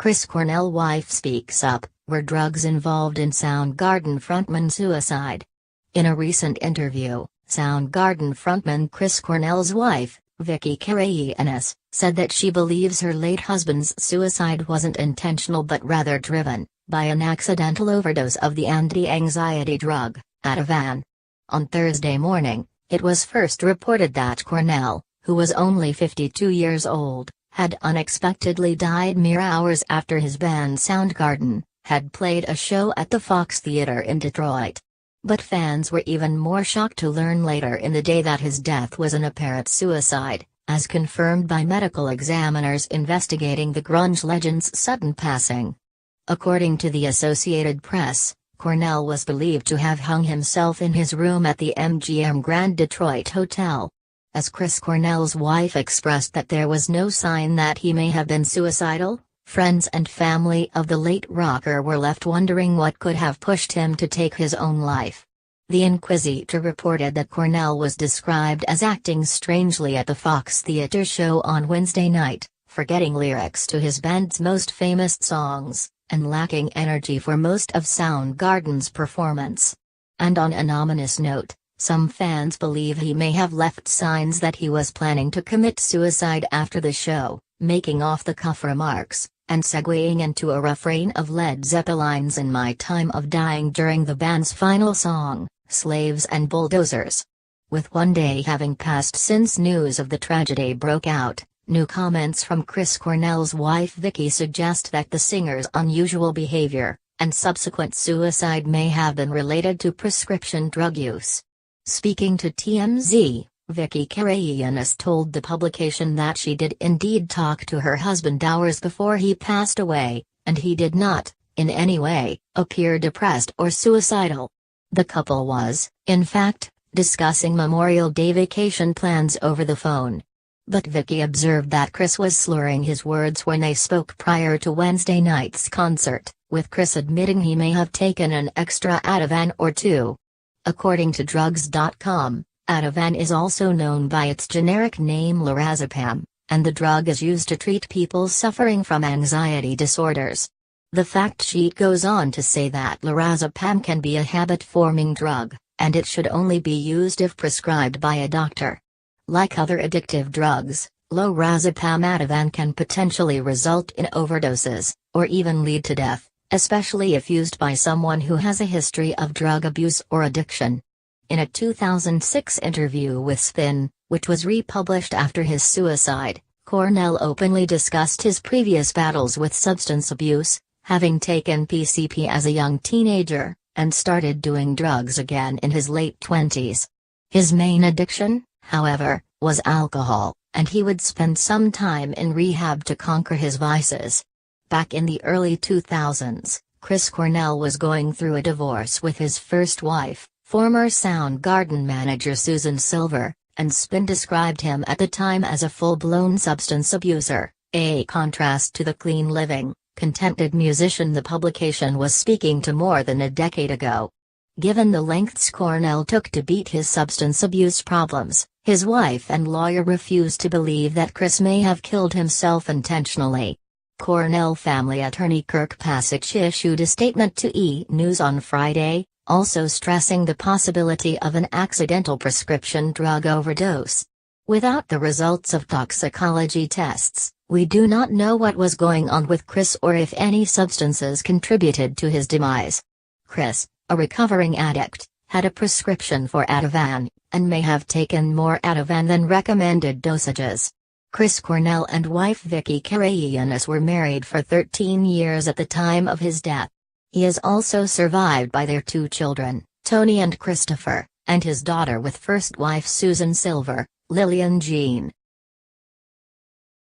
Chris Cornell wife speaks up, were drugs involved in Soundgarden frontman suicide? In a recent interview, Soundgarden frontman Chris Cornell's wife, Vicky Karayiannis, said that she believes her late husband's suicide wasn't intentional but rather driven by an accidental overdose of the anti-anxiety drug, Ativan. On Thursday morning, it was first reported that Cornell, who was only 52 years old, had unexpectedly died mere hours after his band Soundgarden had played a show at the Fox Theater in Detroit. But fans were even more shocked to learn later in the day that his death was an apparent suicide, as confirmed by medical examiners investigating the grunge legend's sudden passing. According to the Associated Press, Cornell was believed to have hung himself in his room at the MGM Grand Detroit Hotel. As Chris Cornell's wife expressed that there was no sign that he may have been suicidal, friends and family of the late rocker were left wondering what could have pushed him to take his own life. The Inquisitor reported that Cornell was described as acting strangely at the Fox Theater show on Wednesday night, forgetting lyrics to his band's most famous songs, and lacking energy for most of Soundgarden's performance. And on an ominous note, some fans believe he may have left signs that he was planning to commit suicide after the show, making off-the-cuff remarks, and segueing into a refrain of Led Zeppelin's "In My Time of Dying" during the band's final song, Slaves and Bulldozers. With one day having passed since news of the tragedy broke out, new comments from Chris Cornell's wife Vicky suggest that the singer's unusual behavior and subsequent suicide may have been related to prescription drug use. Speaking to TMZ, Vicky Karayiannis told the publication that she did indeed talk to her husband hours before he passed away, and he did not, in any way, appear depressed or suicidal. The couple was, in fact, discussing Memorial Day vacation plans over the phone. But Vicky observed that Chris was slurring his words when they spoke prior to Wednesday night's concert, with Chris admitting he may have taken an extra Ativan or two. According to drugs.com, Ativan is also known by its generic name lorazepam, and the drug is used to treat people suffering from anxiety disorders. The fact sheet goes on to say that lorazepam can be a habit-forming drug, and it should only be used if prescribed by a doctor. Like other addictive drugs, lorazepam Ativan can potentially result in overdoses, or even lead to death, especially if used by someone who has a history of drug abuse or addiction. In a 2006 interview with Spin, which was republished after his suicide, Cornell openly discussed his previous battles with substance abuse, having taken PCP as a young teenager, and started doing drugs again in his late 20s. His main addiction, however, was alcohol, and he would spend some time in rehab to conquer his vices. Back in the early 2000s, Chris Cornell was going through a divorce with his first wife, former Soundgarden manager Susan Silver, and Spin described him at the time as a full-blown substance abuser, a contrast to the clean-living, contented musician the publication was speaking to more than a decade ago. Given the lengths Cornell took to beat his substance abuse problems, his wife and lawyer refused to believe that Chris may have killed himself intentionally. Cornell family attorney Kirk Pasich issued a statement to E! News on Friday, also stressing the possibility of an accidental prescription drug overdose. Without the results of toxicology tests, we do not know what was going on with Chris or if any substances contributed to his demise. Chris, a recovering addict, had a prescription for Ativan, and may have taken more Ativan than recommended dosages. Chris Cornell and wife Vicky Karayiannis were married for 13 years at the time of his death. He is also survived by their two children, Tony and Christopher, and his daughter with first wife Susan Silver, Lillian Jean.